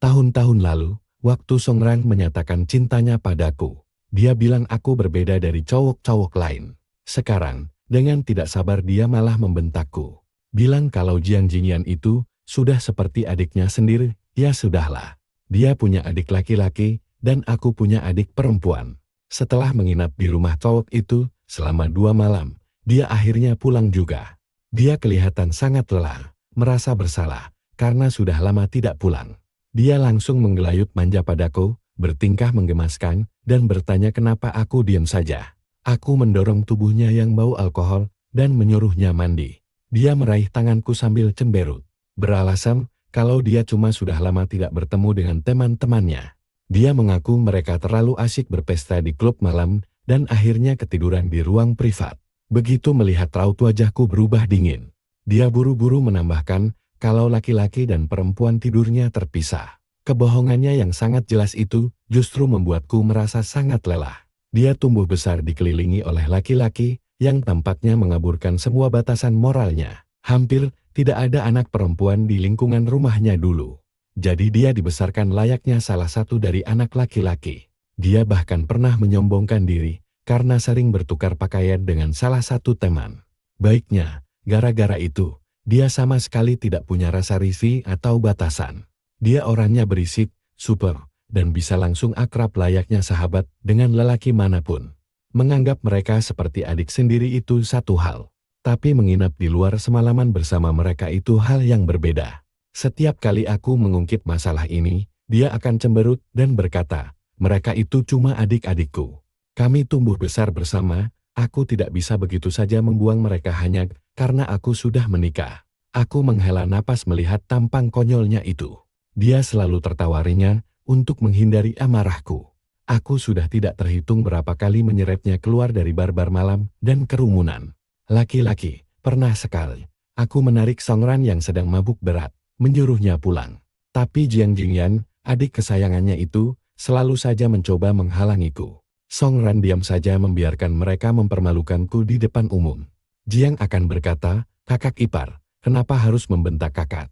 Tahun-tahun lalu, waktu Songran menyatakan cintanya padaku, dia bilang aku berbeda dari cowok-cowok lain. Sekarang, dengan tidak sabar dia malah membentakku. Bilang kalau Jiang Jingyan itu sudah seperti adiknya sendiri. Ya sudahlah. Dia punya adik laki-laki dan aku punya adik perempuan. Setelah menginap di rumah cowok itu selama 2 malam, dia akhirnya pulang juga. Dia kelihatan sangat lelah, merasa bersalah karena sudah lama tidak pulang. Dia langsung menggelayut manja padaku, bertingkah menggemaskan, dan bertanya kenapa aku diam saja. Aku mendorong tubuhnya yang bau alkohol, dan menyuruhnya mandi. Dia meraih tanganku sambil cemberut, beralasan kalau dia cuma sudah lama tidak bertemu dengan teman-temannya. Dia mengaku mereka terlalu asyik berpesta di klub malam, dan akhirnya ketiduran di ruang privat. Begitu melihat raut wajahku berubah dingin, dia buru-buru menambahkan, kalau laki-laki dan perempuan tidurnya terpisah. Kebohongannya yang sangat jelas itu justru membuatku merasa sangat lelah. Dia tumbuh besar dikelilingi oleh laki-laki yang tampaknya mengaburkan semua batasan moralnya. Hampir tidak ada anak perempuan di lingkungan rumahnya dulu. Jadi dia dibesarkan layaknya salah satu dari anak laki-laki. Dia bahkan pernah menyombongkan diri karena sering bertukar pakaian dengan salah satu teman. Baiknya, gara-gara itu, dia sama sekali tidak punya rasa risih atau batasan. Dia orangnya berisik, super, dan bisa langsung akrab layaknya sahabat dengan lelaki manapun. Menganggap mereka seperti adik sendiri itu satu hal. Tapi menginap di luar semalaman bersama mereka itu hal yang berbeda. Setiap kali aku mengungkit masalah ini, dia akan cemberut dan berkata, mereka itu cuma adik-adikku. Kami tumbuh besar bersama, aku tidak bisa begitu saja membuang mereka hanya karena aku sudah menikah. Aku menghela napas melihat tampang konyolnya itu. Dia selalu tertawa ringan untuk menghindari amarahku. Aku sudah tidak terhitung berapa kali menyeretnya keluar dari bar-bar malam dan kerumunan. Laki-laki, pernah sekali. Aku menarik Songran yang sedang mabuk berat, menyuruhnya pulang. Tapi Jiang Jingyan, adik kesayangannya itu, selalu saja mencoba menghalangiku. Songran diam saja membiarkan mereka mempermalukanku di depan umum. Jiang akan berkata, kakak ipar, kenapa harus membentak kakak?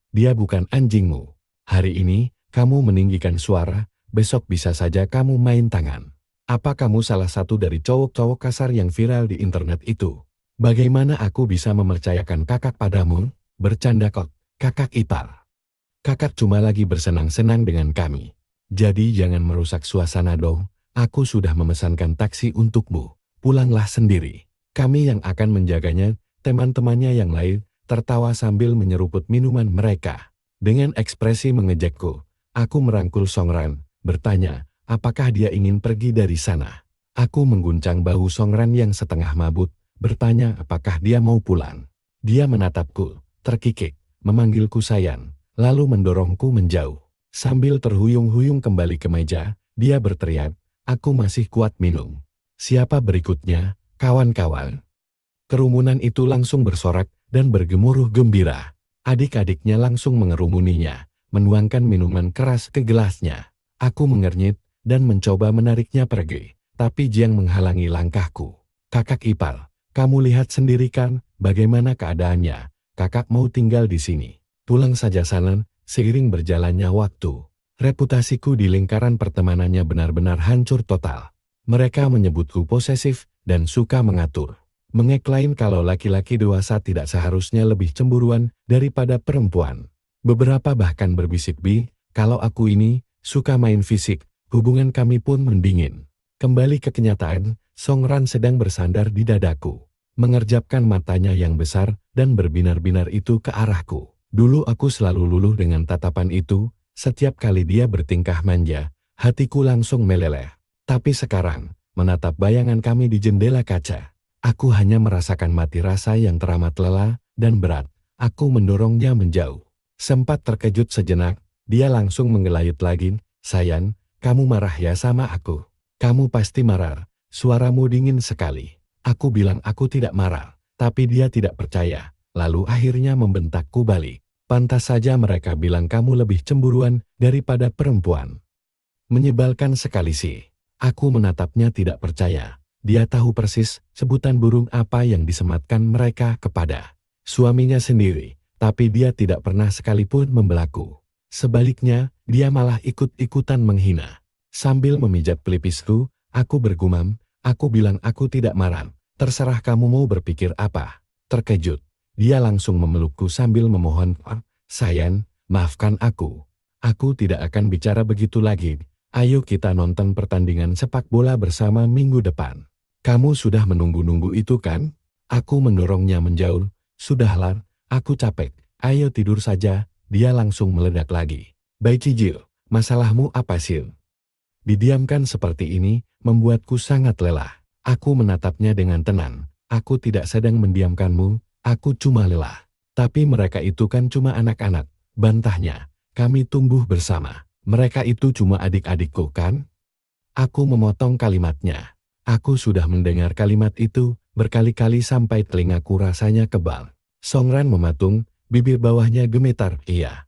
Dia bukan anjingmu. Hari ini, kamu meninggikan suara, besok bisa saja kamu main tangan. Apa kamu salah satu dari cowok-cowok kasar yang viral di internet itu? Bagaimana aku bisa mempercayakan kakak padamu? Bercanda kok, kakak ipar. Kakak cuma lagi bersenang-senang dengan kami. Jadi jangan merusak suasana dong. Aku sudah memesankan taksi untukmu. Pulanglah sendiri. Kami yang akan menjaganya. Teman-temannya yang lain tertawa sambil menyeruput minuman mereka. Dengan ekspresi mengejekku, aku merangkul Songran, bertanya, apakah dia ingin pergi dari sana. Aku mengguncang bahu Songran yang setengah mabuk, bertanya apakah dia mau pulang. Dia menatapku, terkikik, memanggilku sayang, lalu mendorongku menjauh. Sambil terhuyung-huyung kembali ke meja, dia berteriak, aku masih kuat minum. Siapa berikutnya, kawan-kawan? Kerumunan itu langsung bersorak dan bergemuruh gembira. Adik-adiknya langsung mengerumuninya, menuangkan minuman keras ke gelasnya. Aku mengernyit dan mencoba menariknya pergi, tapi Jiang menghalangi langkahku. Kakak ipar, kamu lihat sendiri kan bagaimana keadaannya. Kakak mau tinggal di sini. Pulang saja sana. Seiring berjalannya waktu, reputasiku di lingkaran pertemanannya benar-benar hancur total. Mereka menyebutku posesif dan suka mengatur. Mengeklaim kalau laki-laki dewasa tidak seharusnya lebih cemburuan daripada perempuan. Beberapa bahkan berbisik-bisik, kalau aku ini suka main fisik, hubungan kami pun mendingin. Kembali ke kenyataan, Songran sedang bersandar di dadaku, mengerjapkan matanya yang besar dan berbinar-binar itu ke arahku. Dulu aku selalu luluh dengan tatapan itu, setiap kali dia bertingkah manja, hatiku langsung meleleh. Tapi sekarang, menatap bayangan kami di jendela kaca, aku hanya merasakan mati rasa yang teramat lelah dan berat. Aku mendorongnya menjauh. Sempat terkejut sejenak, dia langsung menggelayut lagi, sayang, kamu marah ya sama aku? Kamu pasti marah, suaramu dingin sekali. Aku bilang aku tidak marah, tapi dia tidak percaya. Lalu akhirnya membentakku balik. Pantas saja mereka bilang kamu lebih cemburuan daripada perempuan. Menyebalkan sekali sih. Aku menatapnya tidak percaya. Dia tahu persis sebutan burung apa yang disematkan mereka kepada suaminya sendiri. Tapi dia tidak pernah sekalipun membelaku. Sebaliknya, dia malah ikut-ikutan menghina. Sambil memijat pelipisku, aku bergumam, aku bilang aku tidak marah. Terserah kamu mau berpikir apa. Terkejut, dia langsung memelukku sambil memohon, sayang, maafkan aku. Aku tidak akan bicara begitu lagi. Ayo kita nonton pertandingan sepak bola bersama minggu depan. Kamu sudah menunggu-nunggu itu kan? Aku mendorongnya menjauh. Sudahlah, aku capek. Ayo tidur saja. Dia langsung meledak lagi. Bai Cijil, masalahmu apa sih? Didiamkan seperti ini, membuatku sangat lelah. Aku menatapnya dengan tenang. Aku tidak sedang mendiamkanmu, aku cuma lelah. Tapi mereka itu kan cuma anak-anak, bantahnya. Kami tumbuh bersama. Mereka itu cuma adik-adikku kan? Aku memotong kalimatnya. Aku sudah mendengar kalimat itu berkali-kali sampai telingaku rasanya kebal. Songran mematung, bibir bawahnya gemetar. Iya.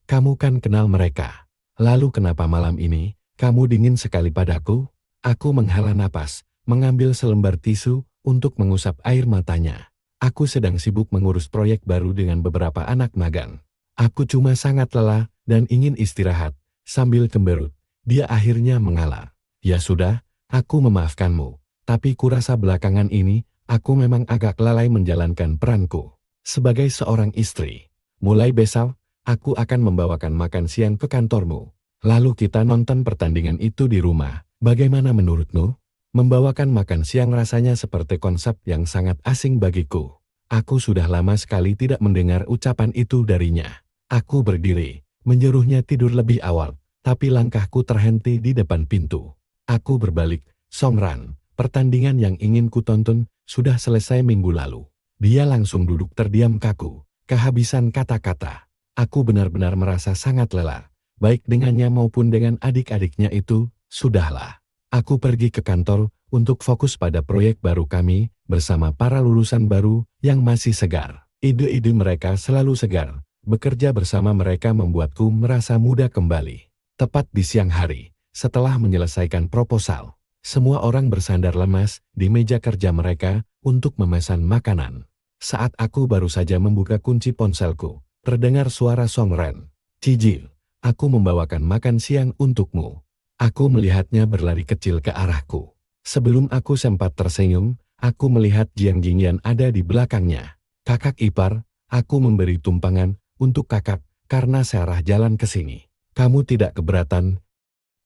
Kamu kan kenal mereka. Lalu kenapa malam ini, kamu dingin sekali padaku? Aku menghela napas, mengambil selembar tisu untuk mengusap air matanya. Aku sedang sibuk mengurus proyek baru dengan beberapa anak magang. Aku cuma sangat lelah dan ingin istirahat. Sambil cemberut, dia akhirnya mengalah. Ya sudah, aku memaafkanmu. Tapi kurasa belakangan ini, aku memang agak lalai menjalankan peranku sebagai seorang istri. Mulai besok, aku akan membawakan makan siang ke kantormu. Lalu kita nonton pertandingan itu di rumah. Bagaimana menurutmu? Membawakan makan siang rasanya seperti konsep yang sangat asing bagiku. Aku sudah lama sekali tidak mendengar ucapan itu darinya. Aku berdiri, menyuruhnya tidur lebih awal, tapi langkahku terhenti di depan pintu. Aku berbalik, Songran, pertandingan yang ingin kutonton sudah selesai minggu lalu. Dia langsung duduk terdiam kaku, kehabisan kata-kata. Aku benar-benar merasa sangat lelah, baik dengannya maupun dengan adik-adiknya itu. Sudahlah. Aku pergi ke kantor untuk fokus pada proyek baru kami bersama para lulusan baru yang masih segar. Ide-ide mereka selalu segar. Bekerja bersama mereka membuatku merasa muda kembali. Tepat di siang hari, setelah menyelesaikan proposal, semua orang bersandar lemas di meja kerja mereka untuk memesan makanan. Saat aku baru saja membuka kunci ponselku, terdengar suara Songran. Cijil, aku membawakan makan siang untukmu. Aku melihatnya berlari kecil ke arahku. Sebelum aku sempat tersenyum, aku melihat Jiang Jingyan ada di belakangnya. Kakak ipar, aku memberi tumpangan untuk kakak karena searah jalan ke sini. Kamu tidak keberatan?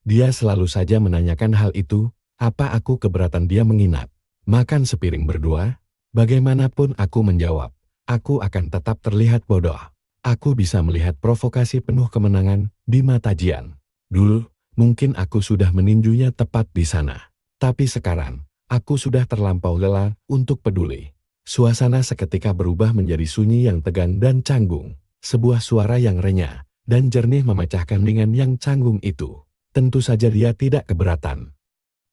Dia selalu saja menanyakan hal itu, apa aku keberatan dia menginap? Makan sepiring berdua? Bagaimanapun aku menjawab, aku akan tetap terlihat bodoh. Aku bisa melihat provokasi penuh kemenangan di mata Jian. Dulu, mungkin aku sudah meninjunya tepat di sana. Tapi sekarang, aku sudah terlampau lelah untuk peduli. Suasana seketika berubah menjadi sunyi yang tegang dan canggung. Sebuah suara yang renyah dan jernih memecahkan dengan yang canggung itu. Tentu saja dia tidak keberatan.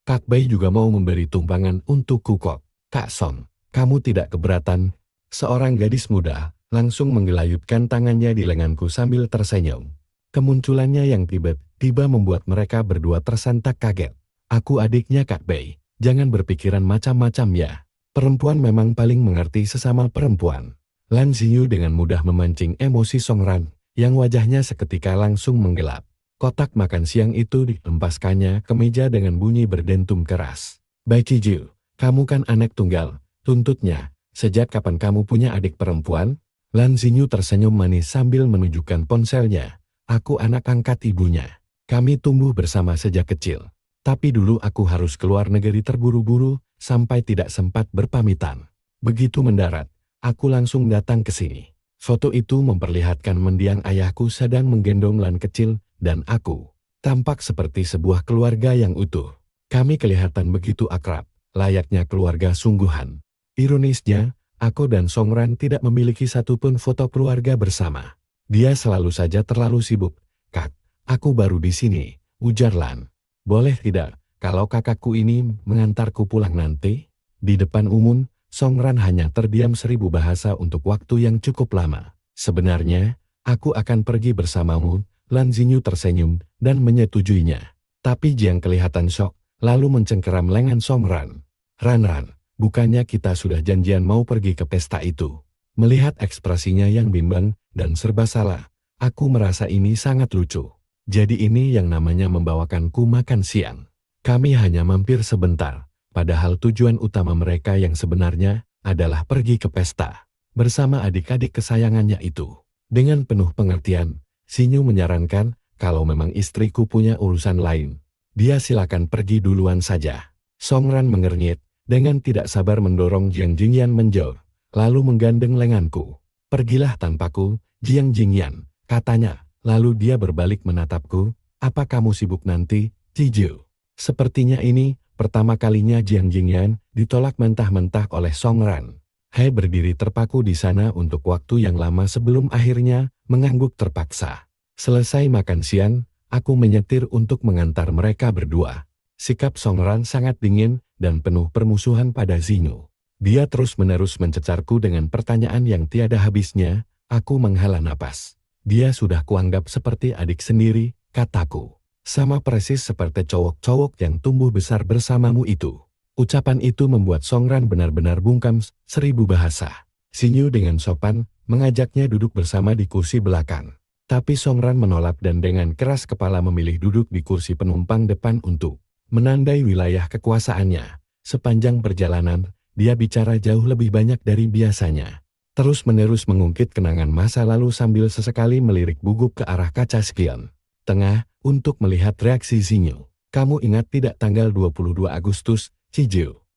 Kak Bai juga mau memberi tumpangan untuk Kukok. Kak Song, kamu tidak keberatan? Seorang gadis muda langsung menggelayutkan tangannya di lenganku sambil tersenyum. Kemunculannya yang tiba-tiba membuat mereka berdua tersentak kaget. Aku adiknya Kak Bai, jangan berpikiran macam-macam ya. Perempuan memang paling mengerti sesama perempuan. Lan Ziyu dengan mudah memancing emosi Songran, yang wajahnya seketika langsung menggelap. Kotak makan siang itu dilempaskannya ke meja dengan bunyi berdentum keras. Bai Cijil, kamu kan anak tunggal, tuntutnya. Sejak kapan kamu punya adik perempuan? Lan Ziyu tersenyum manis sambil menunjukkan ponselnya. Aku anak angkat ibunya. Kami tumbuh bersama sejak kecil. Tapi dulu aku harus keluar negeri terburu-buru, sampai tidak sempat berpamitan. Begitu mendarat, aku langsung datang ke sini. Foto itu memperlihatkan mendiang ayahku sedang menggendong Lan kecil, dan aku. Tampak seperti sebuah keluarga yang utuh. Kami kelihatan begitu akrab, layaknya keluarga sungguhan. Ironisnya, aku dan Songran tidak memiliki satupun foto keluarga bersama. Dia selalu saja terlalu sibuk. Kak, aku baru di sini, ujar Lan. Boleh tidak, kalau kakakku ini mengantarku pulang nanti? Di depan umum, Songran hanya terdiam 1000 bahasa untuk waktu yang cukup lama. Sebenarnya, aku akan pergi bersamamu. Lan Ziyu tersenyum dan menyetujuinya. Tapi Jiang kelihatan syok, lalu mencengkeram lengan Songran. Ran, bukannya kita sudah janjian mau pergi ke pesta itu? Melihat ekspresinya yang bimbang dan serba salah, Aku merasa ini sangat lucu. Jadi ini yang namanya membawakanku makan siang. Kami hanya mampir sebentar, padahal tujuan utama mereka yang sebenarnya adalah pergi ke pesta bersama adik-adik kesayangannya itu. Dengan penuh pengertian, Sinyu menyarankan kalau memang istriku punya urusan lain, dia silakan pergi duluan saja. Songran mengernyit, dengan tidak sabar mendorong Jiang Jingyan menjauh, lalu menggandeng lenganku. Pergilah tanpaku, Jiang Jingyan, katanya. Lalu dia berbalik menatapku, apa kamu sibuk nanti, Cijiu? Sepertinya ini pertama kalinya Jiang Jingyan ditolak mentah-mentah oleh Songran. Hai berdiri terpaku di sana untuk waktu yang lama sebelum akhirnya mengangguk terpaksa. Selesai makan siang, aku menyetir untuk mengantar mereka berdua. Sikap Songran sangat dingin dan penuh permusuhan pada Zinyu. Dia terus-menerus mencecarku dengan pertanyaan yang tiada habisnya. Aku menghela napas. Dia sudah kuanggap seperti adik sendiri, kataku. Sama persis seperti cowok-cowok yang tumbuh besar bersamamu itu. Ucapan itu membuat Songran benar-benar bungkam 1000 bahasa. Sinyu dengan sopan mengajaknya duduk bersama di kursi belakang. Tapi Songran menolak dan dengan keras kepala memilih duduk di kursi penumpang depan untuk menandai wilayah kekuasaannya. Sepanjang perjalanan, dia bicara jauh lebih banyak dari biasanya. Terus-menerus mengungkit kenangan masa lalu sambil sesekali melirik gugup ke arah kaca spion tengah untuk melihat reaksi Zinyu. Kamu ingat tidak tanggal 22 Agustus, Cijiu?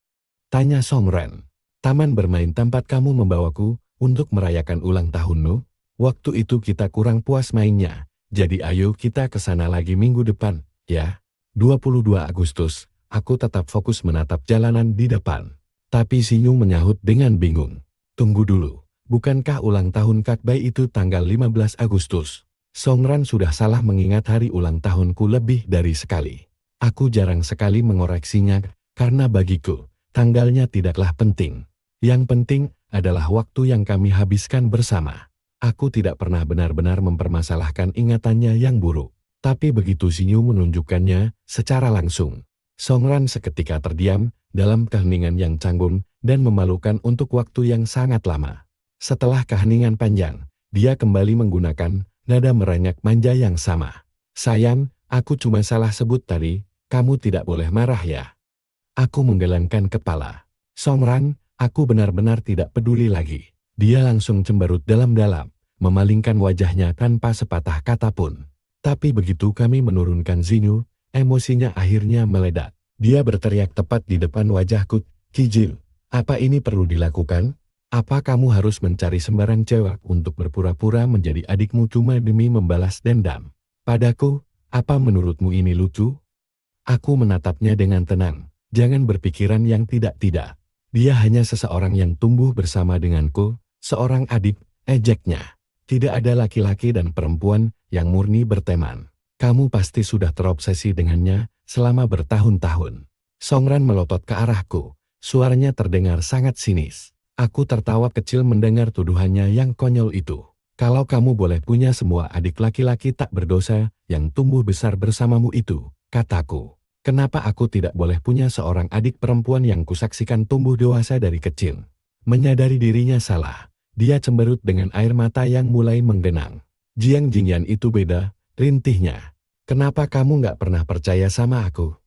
Tanya Songran. Taman bermain tempat kamu membawaku untuk merayakan ulang tahunmu? Waktu itu kita kurang puas mainnya, jadi ayo kita ke sana lagi minggu depan, ya? 22 Agustus, aku tetap fokus menatap jalanan di depan. Tapi Zinyu menyahut dengan bingung. Tunggu dulu. Bukankah ulang tahun Kak Bai itu tanggal 15 Agustus? Songran sudah salah mengingat hari ulang tahunku lebih dari sekali. Aku jarang sekali mengoreksinya, karena bagiku, tanggalnya tidaklah penting. Yang penting adalah waktu yang kami habiskan bersama. Aku tidak pernah benar-benar mempermasalahkan ingatannya yang buruk. Tapi begitu Zinyu menunjukkannya secara langsung, Songran seketika terdiam dalam keheningan yang canggung dan memalukan untuk waktu yang sangat lama. Setelah keheningan panjang, dia kembali menggunakan nada merenyak manja yang sama. Sayang, aku cuma salah sebut tadi, kamu tidak boleh marah ya. Aku menggelengkan kepala. Songran, aku benar-benar tidak peduli lagi. Dia langsung cemberut dalam-dalam, memalingkan wajahnya tanpa sepatah kata pun. Tapi begitu kami menurunkan Zinyu, emosinya akhirnya meledak. Dia berteriak tepat di depan wajahku, Cijiu, apa ini perlu dilakukan? Apa kamu harus mencari sembarang cewek untuk berpura-pura menjadi adikmu cuma demi membalas dendam padaku? Apa menurutmu ini lucu? Aku menatapnya dengan tenang. Jangan berpikiran yang tidak-tidak. Dia hanya seseorang yang tumbuh bersama denganku, seorang adik, ejeknya. Tidak ada laki-laki dan perempuan yang murni berteman. Kamu pasti sudah terobsesi dengannya selama bertahun-tahun. Songran melotot ke arahku. Suaranya terdengar sangat sinis. Aku tertawa kecil mendengar tuduhannya yang konyol itu. Kalau kamu boleh punya semua adik laki-laki tak berdosa yang tumbuh besar bersamamu itu, kataku. Kenapa aku tidak boleh punya seorang adik perempuan yang kusaksikan tumbuh dewasa dari kecil? Menyadari dirinya salah, dia cemberut dengan air mata yang mulai menggenang. Jiang Jingyan itu beda, rintihnya. Kenapa kamu nggak pernah percaya sama aku?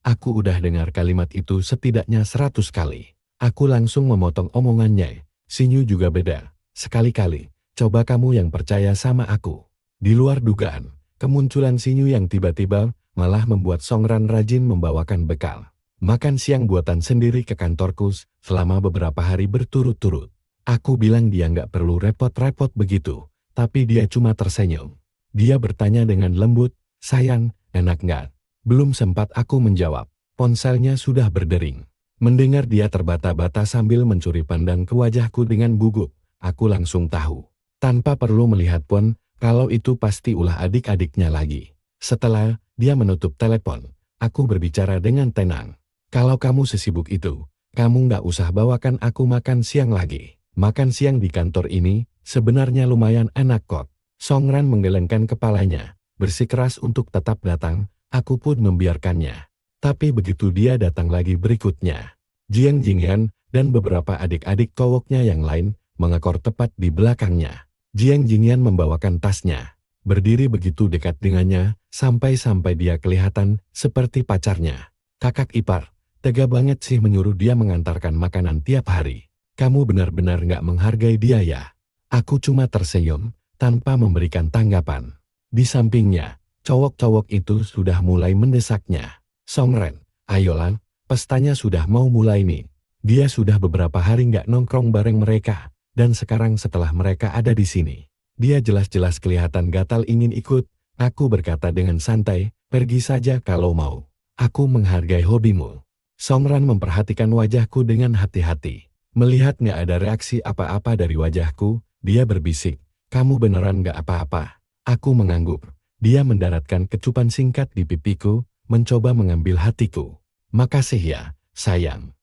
Aku udah dengar kalimat itu setidaknya 100 kali. Aku langsung memotong omongannya. Sinyu juga beda. Sekali-kali, coba kamu yang percaya sama aku. Di luar dugaan, kemunculan Sinyu yang tiba-tiba malah membuat Songran rajin membawakan bekal makan siang buatan sendiri ke kantorku selama beberapa hari berturut-turut. Aku bilang dia nggak perlu repot-repot begitu, tapi dia cuma tersenyum. Dia bertanya dengan lembut, sayang, enak nggak? Belum sempat aku menjawab, ponselnya sudah berdering. Mendengar dia terbata-bata sambil mencuri pandang ke wajahku dengan gugup, aku langsung tahu. Tanpa perlu melihat pun, kalau itu pasti ulah adik-adiknya lagi. Setelah dia menutup telepon, aku berbicara dengan tenang. Kalau kamu sesibuk itu, kamu nggak usah bawakan aku makan siang lagi. Makan siang di kantor ini sebenarnya lumayan enak kok. Songran menggelengkan kepalanya, bersikeras untuk tetap datang, aku pun membiarkannya. Tapi begitu dia datang lagi berikutnya, Jiang Jingyan dan beberapa adik-adik cowoknya yang lain mengekor tepat di belakangnya. Jiang Jingyan membawakan tasnya. Berdiri begitu dekat dengannya, sampai-sampai dia kelihatan seperti pacarnya. Kakak ipar, tega banget sih menyuruh dia mengantarkan makanan tiap hari. Kamu benar-benar nggak menghargai dia ya. Aku cuma tersenyum, tanpa memberikan tanggapan. Di sampingnya, cowok-cowok itu sudah mulai mendesaknya. Songren, ayolah, pestanya sudah mau mulai nih. Dia sudah beberapa hari nggak nongkrong bareng mereka, dan sekarang setelah mereka ada di sini, dia jelas-jelas kelihatan gatal ingin ikut. Aku berkata dengan santai, pergi saja kalau mau. Aku menghargai hobimu. Songran memperhatikan wajahku dengan hati-hati. Melihat nggak ada reaksi apa-apa dari wajahku, dia berbisik, kamu beneran nggak apa-apa? Aku mengangguk. Dia mendaratkan kecupan singkat di pipiku, mencoba mengambil hatiku. Makasih ya, sayang.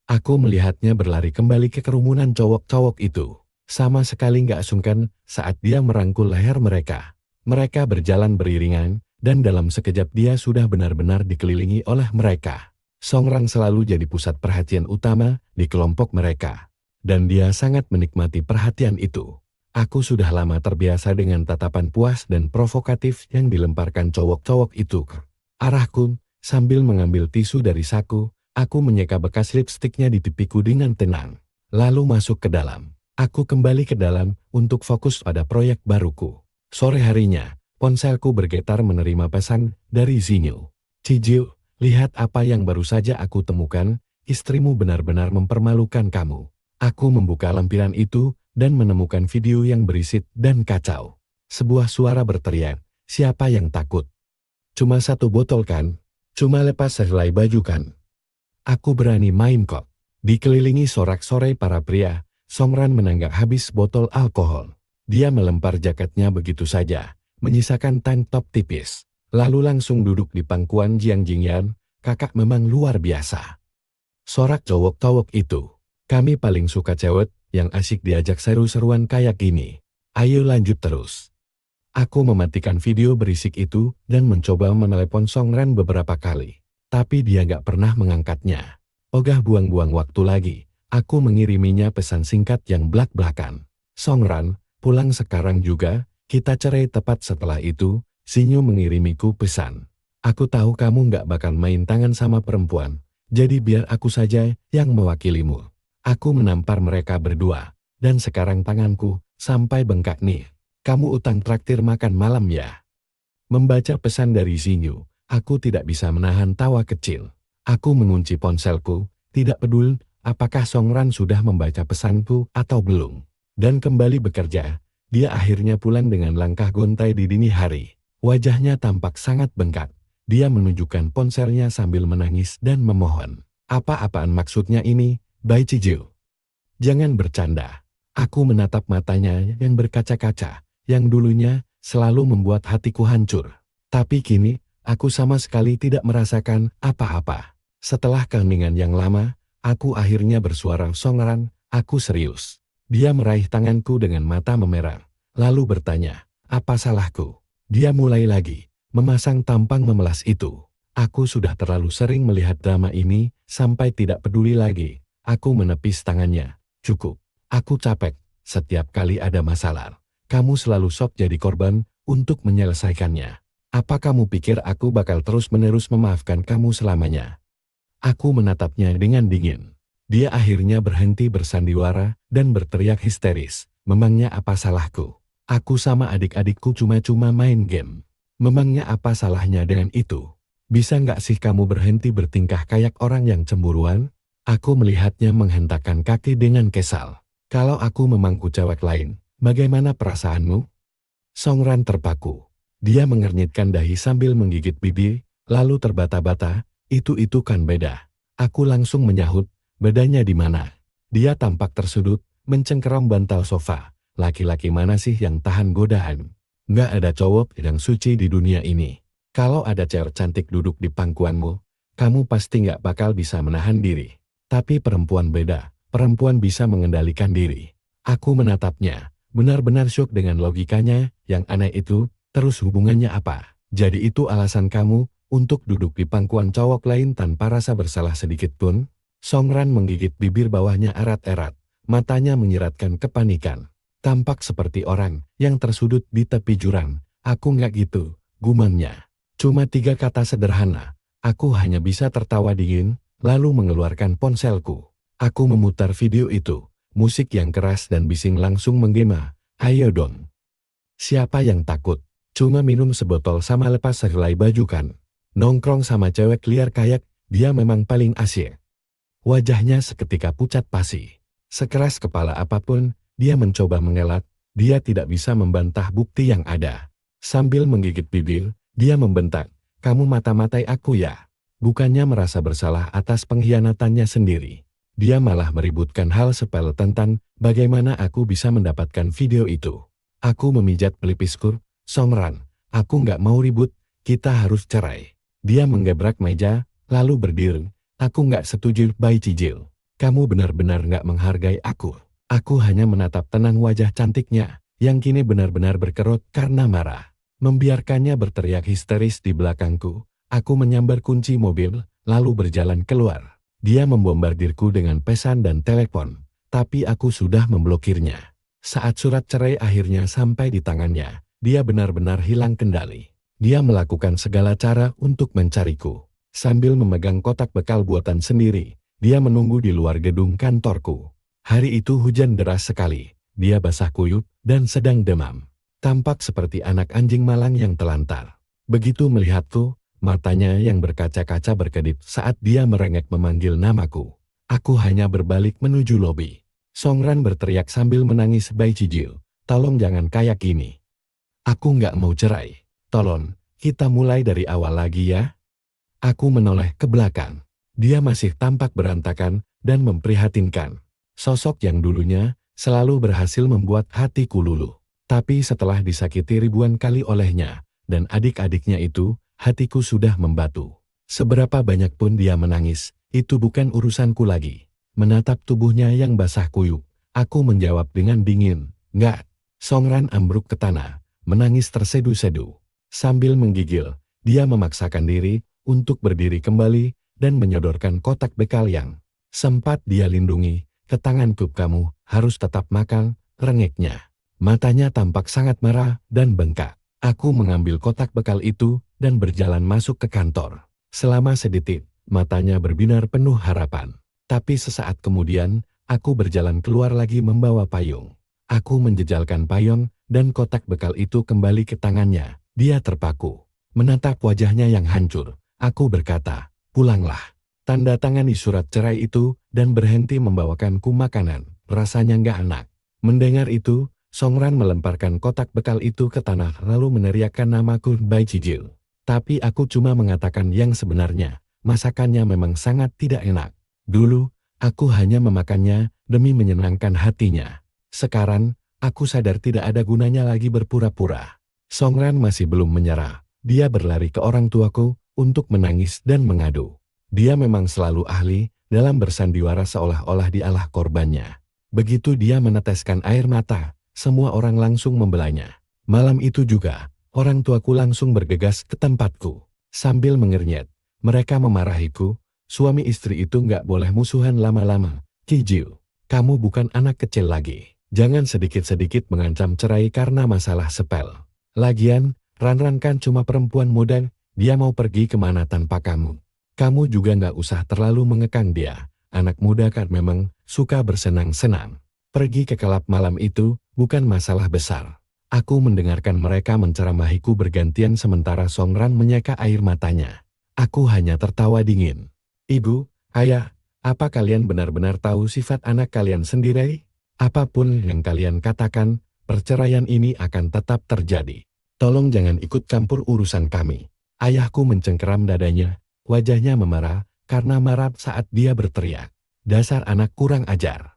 Aku melihatnya berlari kembali ke kerumunan cowok-cowok itu. Sama sekali nggak sungkan saat dia merangkul leher mereka. Mereka berjalan beriringan, dan dalam sekejap dia sudah benar-benar dikelilingi oleh mereka. Songran selalu jadi pusat perhatian utama di kelompok mereka. Dan dia sangat menikmati perhatian itu. Aku sudah lama terbiasa dengan tatapan puas dan provokatif yang dilemparkan cowok-cowok itu ke arahku. Sambil mengambil tisu dari saku, aku menyeka bekas lipstiknya di pipiku dengan tenang. Lalu masuk ke dalam. Aku kembali ke dalam untuk fokus pada proyek baruku. Sore harinya, ponselku bergetar menerima pesan dari Zinyu. Cijiu, lihat apa yang baru saja aku temukan, istrimu benar-benar mempermalukan kamu. Aku membuka lampiran itu dan menemukan video yang berisik dan kacau. Sebuah suara berteriak, siapa yang takut? Cuma satu botol kan? Cuma lepas sehelai baju kan? Aku berani main kok. Dikelilingi sorak-sorai para pria, Songran menanggak habis botol alkohol. Dia melempar jaketnya begitu saja, menyisakan tank top tipis. Lalu langsung duduk di pangkuan Jiang Jingyan, kakak memang luar biasa. Sorak cowok-cowok itu. Kami paling suka cewek yang asik diajak seru-seruan kayak gini. Ayo lanjut terus. Aku mematikan video berisik itu dan mencoba menelepon Songran beberapa kali. Tapi dia nggak pernah mengangkatnya. Ogah buang-buang waktu lagi. Aku mengiriminya pesan singkat yang blak-blakan. Songran, pulang sekarang juga, kita cerai. Tepat setelah itu, Zinyu mengirimiku pesan. Aku tahu kamu nggak bakal main tangan sama perempuan, jadi biar aku saja yang mewakilimu. Aku menampar mereka berdua, dan sekarang tanganku sampai bengkak nih. Kamu utang traktir makan malam ya? Membaca pesan dari Zinyu, aku tidak bisa menahan tawa kecil. Aku mengunci ponselku, tidak peduli apakah Songran sudah membaca pesanku atau belum. Dan kembali bekerja, dia akhirnya pulang dengan langkah gontai di dini hari. Wajahnya tampak sangat bengkak. Dia menunjukkan ponselnya sambil menangis dan memohon. Apa-apaan maksudnya ini, Bai Cijiu? Jangan bercanda. Aku menatap matanya yang berkaca-kaca, yang dulunya selalu membuat hatiku hancur. Tapi kini, aku sama sekali tidak merasakan apa-apa. Setelah keheningan yang lama, aku akhirnya bersuara, Songran, aku serius. Dia meraih tanganku dengan mata memerah, lalu bertanya, apa salahku? Dia mulai lagi, memasang tampang memelas itu. Aku sudah terlalu sering melihat drama ini, sampai tidak peduli lagi. Aku menepis tangannya. Cukup. Aku capek. Setiap kali ada masalah, kamu selalu sok jadi korban untuk menyelesaikannya. Apa kamu pikir aku bakal terus-menerus memaafkan kamu selamanya? Aku menatapnya dengan dingin. Dia akhirnya berhenti bersandiwara dan berteriak histeris. Memangnya apa salahku? Aku sama adik-adikku cuma-cuma main game. Memangnya apa salahnya dengan itu? Bisa nggak sih kamu berhenti bertingkah kayak orang yang cemburuan? Aku melihatnya menghentakkan kaki dengan kesal. Kalau aku memangku cewek lain, bagaimana perasaanmu? Songran terpaku. Dia mengernyitkan dahi sambil menggigit bibir, lalu terbata-bata, itu kan beda. Aku langsung menyahut, bedanya di mana? Dia tampak tersudut, mencengkeram bantal sofa. Laki-laki mana sih yang tahan godaan? Nggak ada cowok yang suci di dunia ini. Kalau ada cewek cantik duduk di pangkuanmu, kamu pasti nggak bakal bisa menahan diri. Tapi perempuan beda. Perempuan bisa mengendalikan diri. Aku menatapnya, benar-benar syok dengan logikanya, yang aneh itu, terus hubungannya apa? Jadi itu alasan kamu untuk duduk di pangkuan cowok lain tanpa rasa bersalah sedikit pun? Songran menggigit bibir bawahnya erat-erat, matanya menyiratkan kepanikan. Tampak seperti orang yang tersudut di tepi jurang. Aku nggak gitu, gumamnya. Cuma 3 kata sederhana. Aku hanya bisa tertawa dingin, lalu mengeluarkan ponselku. Aku memutar video itu. Musik yang keras dan bising langsung menggema. Ayo dong. Siapa yang takut? Cuma minum sebotol sama lepas sehelai baju kan. Nongkrong sama cewek liar kayak dia memang paling asyik. Wajahnya seketika pucat pasi. Sekeras kepala apapun, dia mencoba mengelak. Dia tidak bisa membantah bukti yang ada. Sambil menggigit bibir, dia membentak, "Kamu mata-matai aku ya?" Bukannya merasa bersalah atas pengkhianatannya sendiri. Dia malah meributkan hal sepele tentang bagaimana aku bisa mendapatkan video itu. Aku memijat pelipisku. "Songran, aku nggak mau ribut, kita harus cerai." Dia menggebrak meja, lalu berdiri. "Aku nggak setuju, Bai Cijil. Kamu benar-benar nggak menghargai aku." Aku hanya menatap tenang wajah cantiknya, yang kini benar-benar berkerut karena marah. Membiarkannya berteriak histeris di belakangku, aku menyambar kunci mobil, lalu berjalan keluar. Dia membombardirku dengan pesan dan telepon, tapi aku sudah memblokirnya. Saat surat cerai akhirnya sampai di tangannya, dia benar-benar hilang kendali. Dia melakukan segala cara untuk mencariku. Sambil memegang kotak bekal buatan sendiri, dia menunggu di luar gedung kantorku. Hari itu hujan deras sekali, dia basah kuyup dan sedang demam. Tampak seperti anak anjing malang yang telantar. Begitu melihatku, matanya yang berkaca-kaca berkedip saat dia merengek memanggil namaku. Aku hanya berbalik menuju lobi. Songran berteriak sambil menangis, "Bai Cijil, tolong jangan kayak gini. Aku nggak mau cerai. Tolong, kita mulai dari awal lagi ya." Aku menoleh ke belakang. Dia masih tampak berantakan dan memprihatinkan. Sosok yang dulunya selalu berhasil membuat hatiku luluh. Tapi setelah disakiti ribuan kali olehnya dan adik-adiknya itu, hatiku sudah membatu. Seberapa banyak pun dia menangis, itu bukan urusanku lagi. Menatap tubuhnya yang basah kuyup, aku menjawab dengan dingin, "Nggak." Songran ambruk ke tanah, menangis tersedu-sedu. Sambil menggigil, dia memaksakan diri untuk berdiri kembali dan menyodorkan kotak bekal yang sempat dia lindungi ke tanganku. "Kamu harus tetap makan," rengeknya. Matanya tampak sangat marah dan bengkak. Aku mengambil kotak bekal itu dan berjalan masuk ke kantor. Selama sedetik, matanya berbinar penuh harapan. Tapi sesaat kemudian, aku berjalan keluar lagi membawa payung. Aku menjejalkan payung dan kotak bekal itu kembali ke tangannya. Dia terpaku. Menatap wajahnya yang hancur, aku berkata, "Pulanglah." Tanda tangani surat cerai itu dan berhenti membawakanku makanan. Rasanya nggak enak. Mendengar itu, Songran melemparkan kotak bekal itu ke tanah lalu meneriakkan namaku, "Bai Cijil." Tapi aku cuma mengatakan yang sebenarnya. Masakannya memang sangat tidak enak. Dulu, aku hanya memakannya demi menyenangkan hatinya. Sekarang, aku sadar tidak ada gunanya lagi berpura-pura. Songran masih belum menyerah. Dia berlari ke orang tuaku untuk menangis dan mengadu. Dia memang selalu ahli dalam bersandiwara seolah-olah dialah korbannya. Begitu dia meneteskan air mata, semua orang langsung membelanya. Malam itu juga, orang tuaku langsung bergegas ke tempatku. Sambil mengernyet, mereka memarahiku. "Suami istri itu nggak boleh musuhan lama-lama. Cijil, kamu bukan anak kecil lagi. Jangan sedikit-sedikit mengancam cerai karena masalah sepel. Lagian, Ranran kan cuma perempuan muda, dia mau pergi kemana tanpa kamu. Kamu juga nggak usah terlalu mengekang dia. Anak muda kan memang suka bersenang-senang. Pergi ke kelab malam itu bukan masalah besar." Aku mendengarkan mereka menceramahiku bergantian sementara Songran menyeka air matanya. Aku hanya tertawa dingin. "Ibu, ayah, apa kalian benar-benar tahu sifat anak kalian sendiri? Apapun yang kalian katakan, perceraian ini akan tetap terjadi. Tolong jangan ikut campur urusan kami." Ayahku mencengkeram dadanya, wajahnya memerah karena marah saat dia berteriak, "Dasar anak kurang ajar.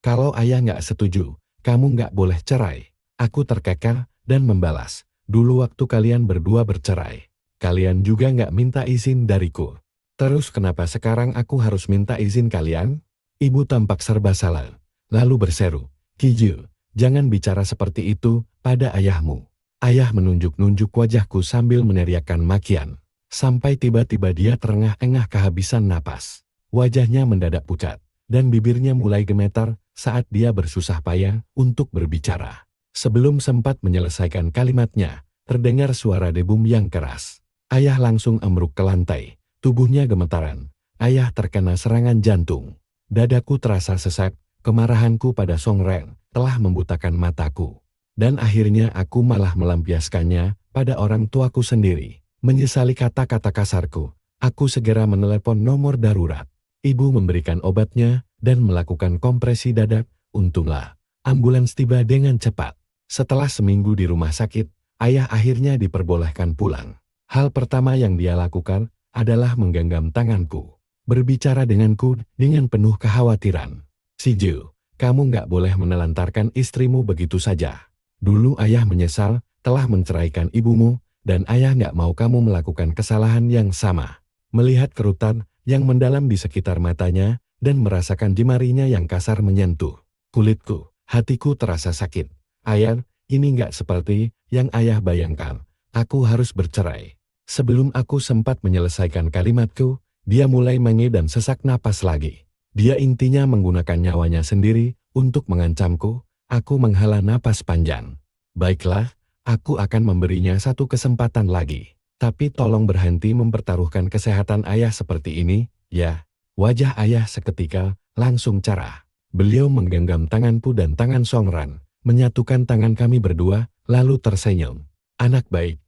Kalau ayah nggak setuju, kamu nggak boleh cerai." Aku terkekeh dan membalas, "Dulu waktu kalian berdua bercerai, kalian juga nggak minta izin dariku. Terus kenapa sekarang aku harus minta izin kalian?" Ibu tampak serba salah, lalu berseru, "Cijil, jangan bicara seperti itu pada ayahmu." Ayah menunjuk-nunjuk wajahku sambil meneriakkan makian. Sampai tiba-tiba dia terengah-engah kehabisan napas. Wajahnya mendadak pucat, dan bibirnya mulai gemetar saat dia bersusah payah untuk berbicara. Sebelum sempat menyelesaikan kalimatnya, terdengar suara debum yang keras. Ayah langsung ambruk ke lantai, tubuhnya gemetaran. Ayah terkena serangan jantung. Dadaku terasa sesak, kemarahanku pada Song Ren telah membutakan mataku. Dan akhirnya aku malah melampiaskannya pada orang tuaku sendiri. Menyesali kata-kata kasarku, aku segera menelepon nomor darurat. Ibu memberikan obatnya dan melakukan kompresi dada. Untunglah, ambulans tiba dengan cepat. Setelah seminggu di rumah sakit, ayah akhirnya diperbolehkan pulang. Hal pertama yang dia lakukan adalah menggenggam tanganku. Berbicara denganku dengan penuh kekhawatiran. "Siju, kamu nggak boleh menelantarkan istrimu begitu saja. Dulu ayah menyesal telah menceraikan ibumu, dan ayah nggak mau kamu melakukan kesalahan yang sama." Melihat kerutan yang mendalam di sekitar matanya, dan merasakan jemarinya yang kasar menyentuh kulitku, hatiku terasa sakit. "Ayah, ini nggak seperti yang ayah bayangkan. Aku harus bercerai." Sebelum aku sempat menyelesaikan kalimatku, dia mulai mengi dan sesak napas lagi. Dia intinya menggunakan nyawanya sendiri untuk mengancamku. Aku menghela napas panjang. "Baiklah, aku akan memberinya satu kesempatan lagi. Tapi tolong berhenti mempertaruhkan kesehatan ayah seperti ini, ya." Wajah ayah seketika langsung cerah. Beliau menggenggam tanganku dan tangan Song Ren, menyatukan tangan kami berdua, lalu tersenyum. Anak baik."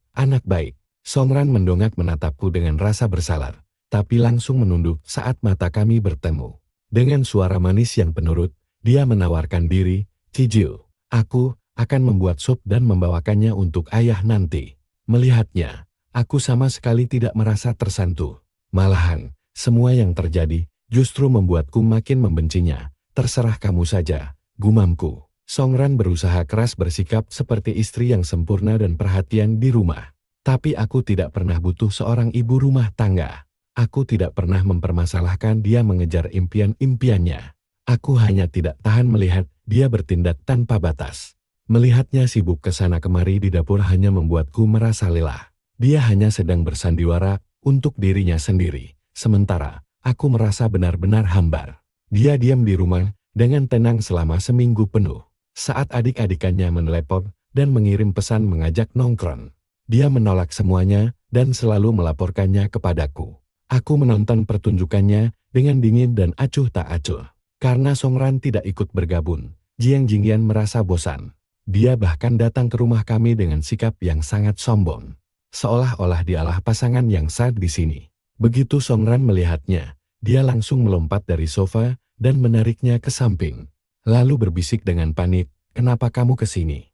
Song Ren mendongak menatapku dengan rasa bersalah, tapi langsung menunduk saat mata kami bertemu. Dengan suara manis yang penurut, dia menawarkan diri. "Cijiu, aku akan membuat sup dan membawakannya untuk ayah nanti." Melihatnya, aku sama sekali tidak merasa tersentuh. Malahan, semua yang terjadi justru membuatku makin membencinya. "Terserah kamu saja," gumamku. Song Ren berusaha keras bersikap seperti istri yang sempurna dan perhatian di rumah. Tapi aku tidak pernah butuh seorang ibu rumah tangga. Aku tidak pernah mempermasalahkan dia mengejar impian-impiannya. Aku hanya tidak tahan melihat dia bertindak tanpa batas. Melihatnya sibuk ke sana kemari di dapur hanya membuatku merasa lelah. Dia hanya sedang bersandiwara untuk dirinya sendiri. Sementara, aku merasa benar-benar hambar. Dia diam di rumah dengan tenang selama seminggu penuh. Saat adik-adikannya menelepon dan mengirim pesan mengajak nongkrong, dia menolak semuanya dan selalu melaporkannya kepadaku. Aku menonton pertunjukannya dengan dingin dan acuh tak acuh. Karena Song Ren tidak ikut bergabung, Jiang Jingyan merasa bosan. Dia bahkan datang ke rumah kami dengan sikap yang sangat sombong. Seolah-olah dialah pasangan yang sah di sini. Begitu Song Ren melihatnya, dia langsung melompat dari sofa dan menariknya ke samping. Lalu berbisik dengan panik, "Kenapa kamu ke sini?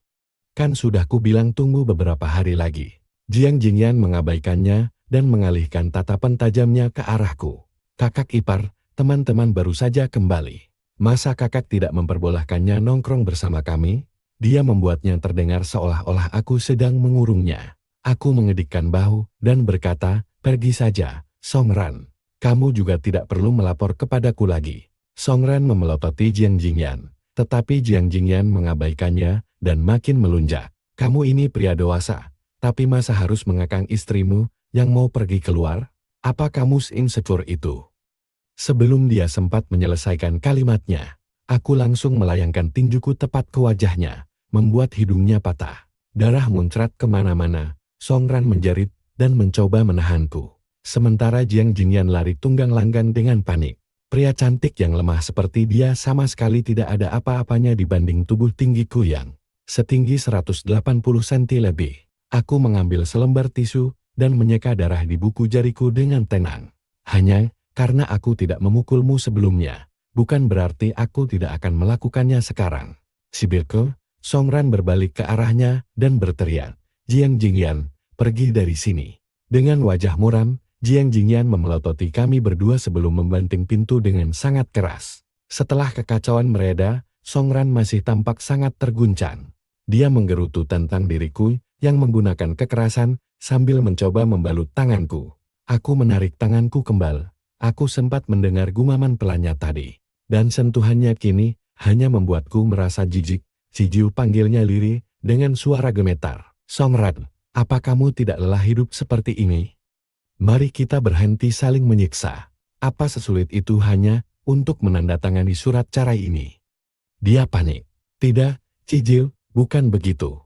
Kan sudah ku bilang tunggu beberapa hari lagi." Jiang Jingyan mengabaikannya dan mengalihkan tatapan tajamnya ke arahku. "Kakak ipar, teman-teman baru saja kembali. Masa kakak tidak memperbolehkannya nongkrong bersama kami?" Dia membuatnya terdengar seolah-olah aku sedang mengurungnya. Aku mengedikkan bahu dan berkata, "Pergi saja, Song Ren. Kamu juga tidak perlu melapor kepadaku lagi." Song Ren memelototi Jiang Jingyan, tetapi Jiang Jingyan mengabaikannya dan makin melunjak. "Kamu ini pria dewasa, tapi masa harus mengekang istrimu yang mau pergi keluar? Apa kamu insecure itu?" Sebelum dia sempat menyelesaikan kalimatnya, aku langsung melayangkan tinjuku tepat ke wajahnya, membuat hidungnya patah. Darah muncrat kemana-mana. Song Ren menjerit dan mencoba menahanku. Sementara Jiang Jingyan lari tunggang langgang dengan panik. Pria cantik yang lemah seperti dia sama sekali tidak ada apa-apanya dibanding tubuh tinggiku yang setinggi 180 cm lebih. Aku mengambil selembar tisu dan menyeka darah di buku jariku dengan tenang. "Hanya karena aku tidak memukulmu sebelumnya, bukan berarti aku tidak akan melakukannya sekarang." Sibirku, Song Ren berbalik ke arahnya dan berteriak, "Jiang Jingyan, pergi dari sini." Dengan wajah muram, Jiang Jingyan memelototi kami berdua sebelum membanting pintu dengan sangat keras. Setelah kekacauan mereda, Song Ren masih tampak sangat terguncang. Dia menggerutu tentang diriku yang menggunakan kekerasan sambil mencoba membalut tanganku. Aku menarik tanganku kembali. Aku sempat mendengar gumaman pelannya tadi, dan sentuhannya kini hanya membuatku merasa jijik. "Cijiu," panggilnya lirih dengan suara gemetar. "Song Ren, apa kamu tidak lelah hidup seperti ini? Mari kita berhenti saling menyiksa. Apa sesulit itu hanya untuk menandatangani surat cerai ini?" Dia panik. Tidak, Cijil, bukan begitu.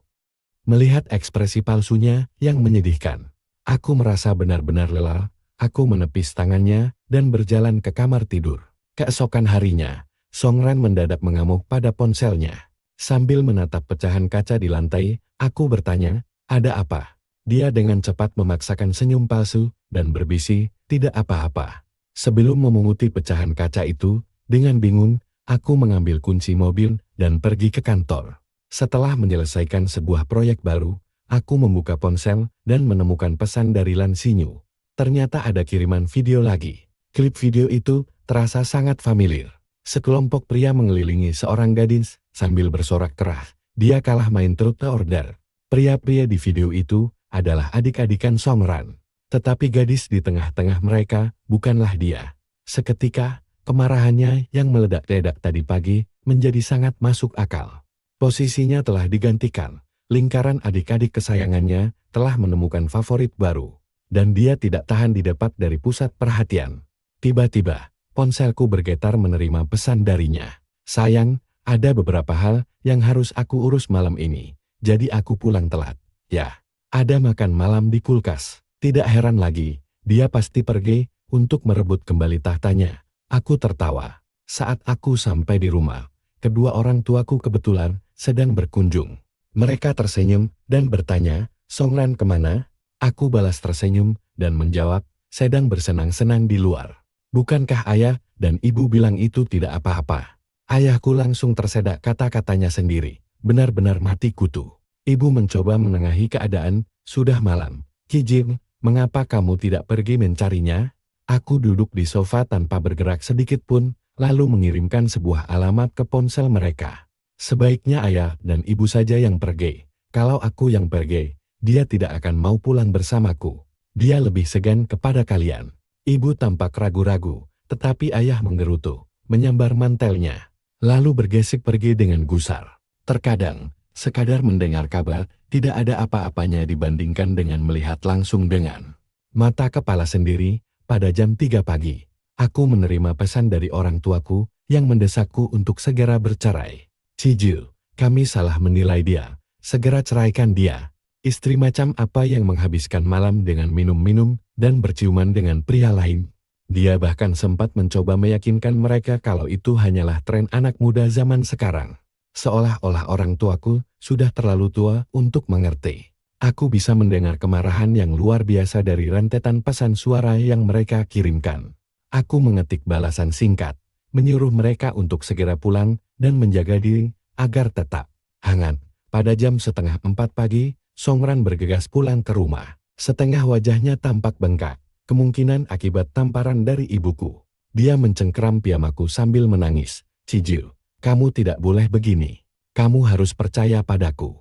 Melihat ekspresi palsunya yang menyedihkan, aku merasa benar-benar lelah. Aku menepis tangannya dan berjalan ke kamar tidur. Keesokan harinya, Songran mendadak mengamuk pada ponselnya. Sambil menatap pecahan kaca di lantai, aku bertanya, ada apa? Dia dengan cepat memaksakan senyum palsu dan berbisi, tidak apa-apa. Sebelum memunguti pecahan kaca itu, dengan bingung, aku mengambil kunci mobil dan pergi ke kantor. Setelah menyelesaikan sebuah proyek baru, aku membuka ponsel dan menemukan pesan dari Lansinyu. Ternyata ada kiriman video lagi. Klip video itu terasa sangat familiar. Sekelompok pria mengelilingi seorang gadis sambil bersorak keras. Dia kalah main truth order. Pria-pria di video itu adalah adik-adikan Songran. Tetapi gadis di tengah-tengah mereka bukanlah dia. Seketika, kemarahannya yang meledak-ledak tadi pagi menjadi sangat masuk akal. Posisinya telah digantikan. Lingkaran adik-adik kesayangannya telah menemukan favorit baru. Dan dia tidak tahan didapat dari pusat perhatian. Tiba-tiba, ponselku bergetar menerima pesan darinya. Sayang, ada beberapa hal yang harus aku urus malam ini. Jadi aku pulang telat. Ya, ada makan malam di kulkas. Tidak heran lagi, dia pasti pergi untuk merebut kembali tahtanya. Aku tertawa. Saat aku sampai di rumah, kedua orang tuaku kebetulan sedang berkunjung. Mereka tersenyum dan bertanya, Songran kemana? Aku balas tersenyum dan menjawab, sedang bersenang-senang di luar. Bukankah ayah dan ibu bilang itu tidak apa-apa? Ayahku langsung tersedak kata-katanya sendiri. Benar-benar mati kutu. Ibu mencoba menengahi keadaan, sudah malam. Kijim, mengapa kamu tidak pergi mencarinya? Aku duduk di sofa tanpa bergerak sedikit pun, lalu mengirimkan sebuah alamat ke ponsel mereka. Sebaiknya ayah dan ibu saja yang pergi. Kalau aku yang pergi, dia tidak akan mau pulang bersamaku. Dia lebih segan kepada kalian. Ibu tampak ragu-ragu, tetapi ayah menggerutu, menyambar mantelnya, lalu bergesek pergi dengan gusar. Terkadang, sekadar mendengar kabar, tidak ada apa-apanya dibandingkan dengan melihat langsung dengan mata kepala sendiri. Pada jam 3 pagi, aku menerima pesan dari orang tuaku yang mendesakku untuk segera bercerai. Cijil, kami salah menilai dia. Segera ceraikan dia. Istri macam apa yang menghabiskan malam dengan minum-minum dan berciuman dengan pria lain? Dia bahkan sempat mencoba meyakinkan mereka kalau itu hanyalah tren anak muda zaman sekarang. Seolah-olah orang tuaku sudah terlalu tua untuk mengerti. Aku bisa mendengar kemarahan yang luar biasa dari rentetan pesan suara yang mereka kirimkan. Aku mengetik balasan singkat, menyuruh mereka untuk segera pulang dan menjaga diri agar tetap hangat. Pada jam 3:30 pagi, Songran bergegas pulang ke rumah. Setengah wajahnya tampak bengkak, kemungkinan akibat tamparan dari ibuku. Dia mencengkeram piyamaku sambil menangis. Cijil, kamu tidak boleh begini. Kamu harus percaya padaku.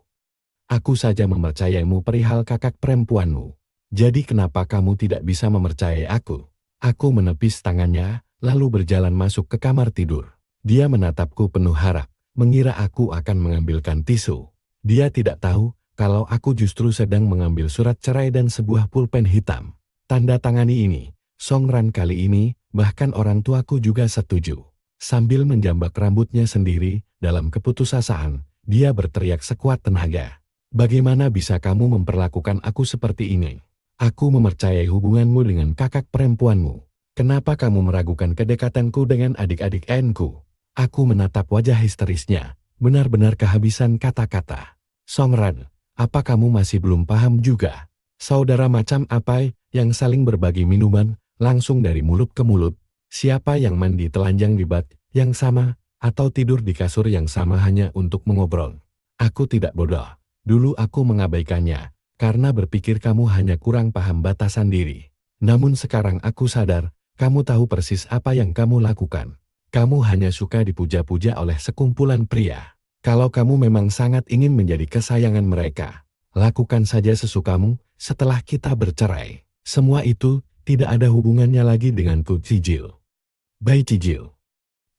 Aku saja mempercayaimu perihal kakak perempuanmu. Jadi kenapa kamu tidak bisa mempercayai aku? Aku menepis tangannya, lalu berjalan masuk ke kamar tidur. Dia menatapku penuh harap, mengira aku akan mengambilkan tisu. Dia tidak tahu kalau aku justru sedang mengambil surat cerai dan sebuah pulpen hitam. Tanda tangani ini, Songran kali ini, bahkan orang tuaku juga setuju. Sambil menjambak rambutnya sendiri, dalam keputusasaan, dia berteriak sekuat tenaga. Bagaimana bisa kamu memperlakukan aku seperti ini? Aku mempercayai hubunganmu dengan kakak perempuanmu. Kenapa kamu meragukan kedekatanku dengan adik-adik N-ku? Aku menatap wajah histerisnya, benar-benar kehabisan kata-kata. Songran, apa kamu masih belum paham juga? Saudara macam apa yang saling berbagi minuman, langsung dari mulut ke mulut? Siapa yang mandi telanjang di bak yang sama, atau tidur di kasur yang sama hanya untuk mengobrol? Aku tidak bodoh. Dulu aku mengabaikannya, karena berpikir kamu hanya kurang paham batasan diri. Namun sekarang aku sadar, kamu tahu persis apa yang kamu lakukan. Kamu hanya suka dipuja-puja oleh sekumpulan pria. Kalau kamu memang sangat ingin menjadi kesayangan mereka, lakukan saja sesukamu setelah kita bercerai. Semua itu tidak ada hubungannya lagi denganku, Cijil. Baik Cijil.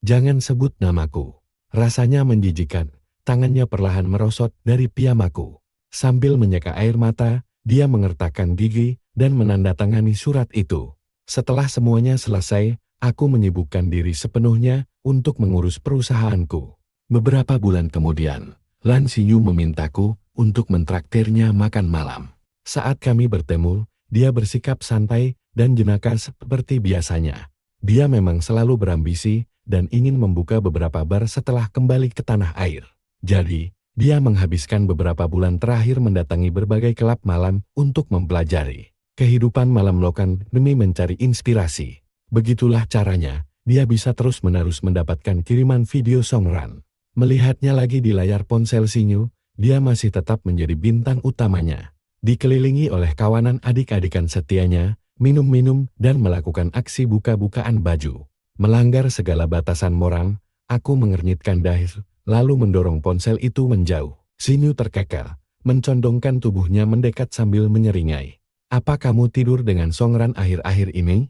Jangan sebut namaku. Rasanya menjijikan. Tangannya perlahan merosot dari piyamaku. Sambil menyeka air mata, dia mengertakkan gigi dan menandatangani surat itu. Setelah semuanya selesai, aku menyibukkan diri sepenuhnya untuk mengurus perusahaanku. Beberapa bulan kemudian, Lan Xinyu memintaku untuk mentraktirnya makan malam. Saat kami bertemu, dia bersikap santai dan jenaka seperti biasanya. Dia memang selalu berambisi dan ingin membuka beberapa bar setelah kembali ke tanah air. Jadi, dia menghabiskan beberapa bulan terakhir mendatangi berbagai klub malam untuk mempelajari kehidupan malam lokan demi mencari inspirasi. Begitulah caranya, dia bisa terus-menerus mendapatkan kiriman video Songran. Melihatnya lagi di layar ponsel Xinyu, dia masih tetap menjadi bintang utamanya. Dikelilingi oleh kawanan adik-adikan setianya, minum-minum dan melakukan aksi buka-bukaan baju. Melanggar segala batasan moral, aku mengernyitkan dahi, lalu mendorong ponsel itu menjauh. Xinyu terkekel, mencondongkan tubuhnya mendekat sambil menyeringai. Apa kamu tidur dengan Songran akhir-akhir ini?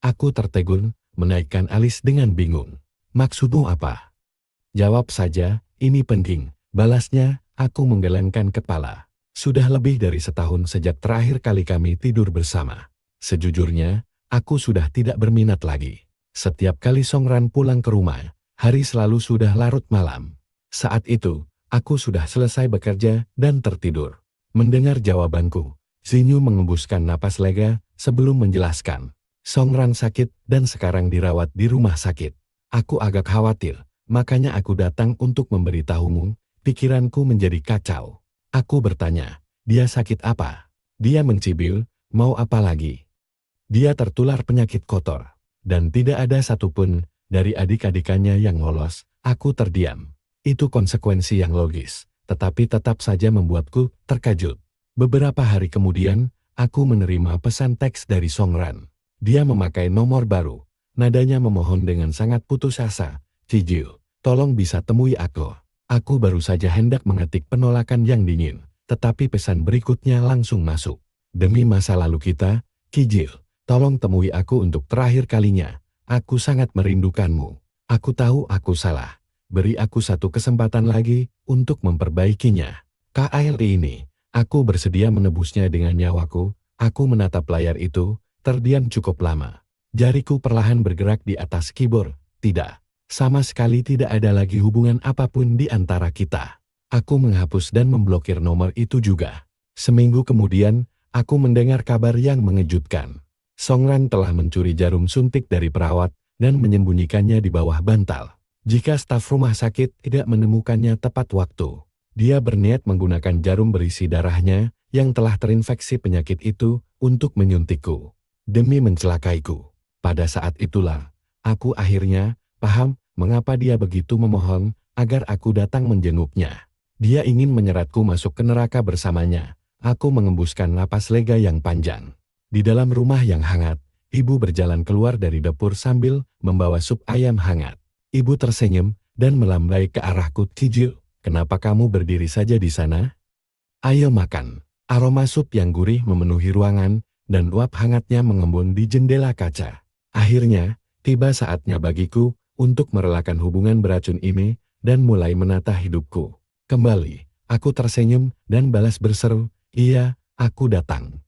Aku tertegun, menaikkan alis dengan bingung. Maksudmu apa? Jawab saja, ini penting. Balasnya, aku menggelengkan kepala. Sudah lebih dari setahun sejak terakhir kali kami tidur bersama. Sejujurnya, aku sudah tidak berminat lagi. Setiap kali Songran pulang ke rumah, hari selalu sudah larut malam. Saat itu, aku sudah selesai bekerja dan tertidur. Mendengar jawabanku, Xinyu mengembuskan napas lega sebelum menjelaskan. Songran sakit dan sekarang dirawat di rumah sakit. Aku agak khawatir. Makanya aku datang untuk memberitahumu, pikiranku menjadi kacau. Aku bertanya, dia sakit apa? Dia mencibir, mau apa lagi? Dia tertular penyakit kotor, dan tidak ada satupun dari adik-adikannya yang lolos. Aku terdiam. Itu konsekuensi yang logis, tetapi tetap saja membuatku terkejut. Beberapa hari kemudian, aku menerima pesan teks dari Songran. Dia memakai nomor baru, nadanya memohon dengan sangat putus asa. Cijil, tolong bisa temui aku. Aku baru saja hendak mengetik penolakan yang dingin, tetapi pesan berikutnya langsung masuk. Demi masa lalu kita, Kijil, tolong temui aku untuk terakhir kalinya. Aku sangat merindukanmu. Aku tahu aku salah. Beri aku satu kesempatan lagi untuk memperbaikinya. KLI ini, aku bersedia menebusnya dengan nyawaku. Aku menatap layar itu, terdiam cukup lama. Jariku perlahan bergerak di atas keyboard. Tidak. Sama sekali tidak ada lagi hubungan apapun di antara kita. Aku menghapus dan memblokir nomor itu juga. Seminggu kemudian, aku mendengar kabar yang mengejutkan. Songran telah mencuri jarum suntik dari perawat dan menyembunyikannya di bawah bantal. Jika staf rumah sakit tidak menemukannya tepat waktu, dia berniat menggunakan jarum berisi darahnya yang telah terinfeksi penyakit itu untuk menyuntikku demi mencelakaiku. Pada saat itulah, aku akhirnya paham mengapa dia begitu memohon agar aku datang menjenguknya. Dia ingin menyeratku masuk ke neraka bersamanya. Aku mengembuskan napas lega yang panjang. Di dalam rumah yang hangat, ibu berjalan keluar dari dapur sambil membawa sup ayam hangat. Ibu tersenyum dan melambai ke arahku. Cijil, kenapa kamu berdiri saja di sana? Ayo makan. Aroma sup yang gurih memenuhi ruangan dan uap hangatnya mengembun di jendela kaca. Akhirnya, tiba saatnya bagiku untuk merelakan hubungan beracun ini dan mulai menata hidupku. Kembali, aku tersenyum dan balas berseru, iya, aku datang.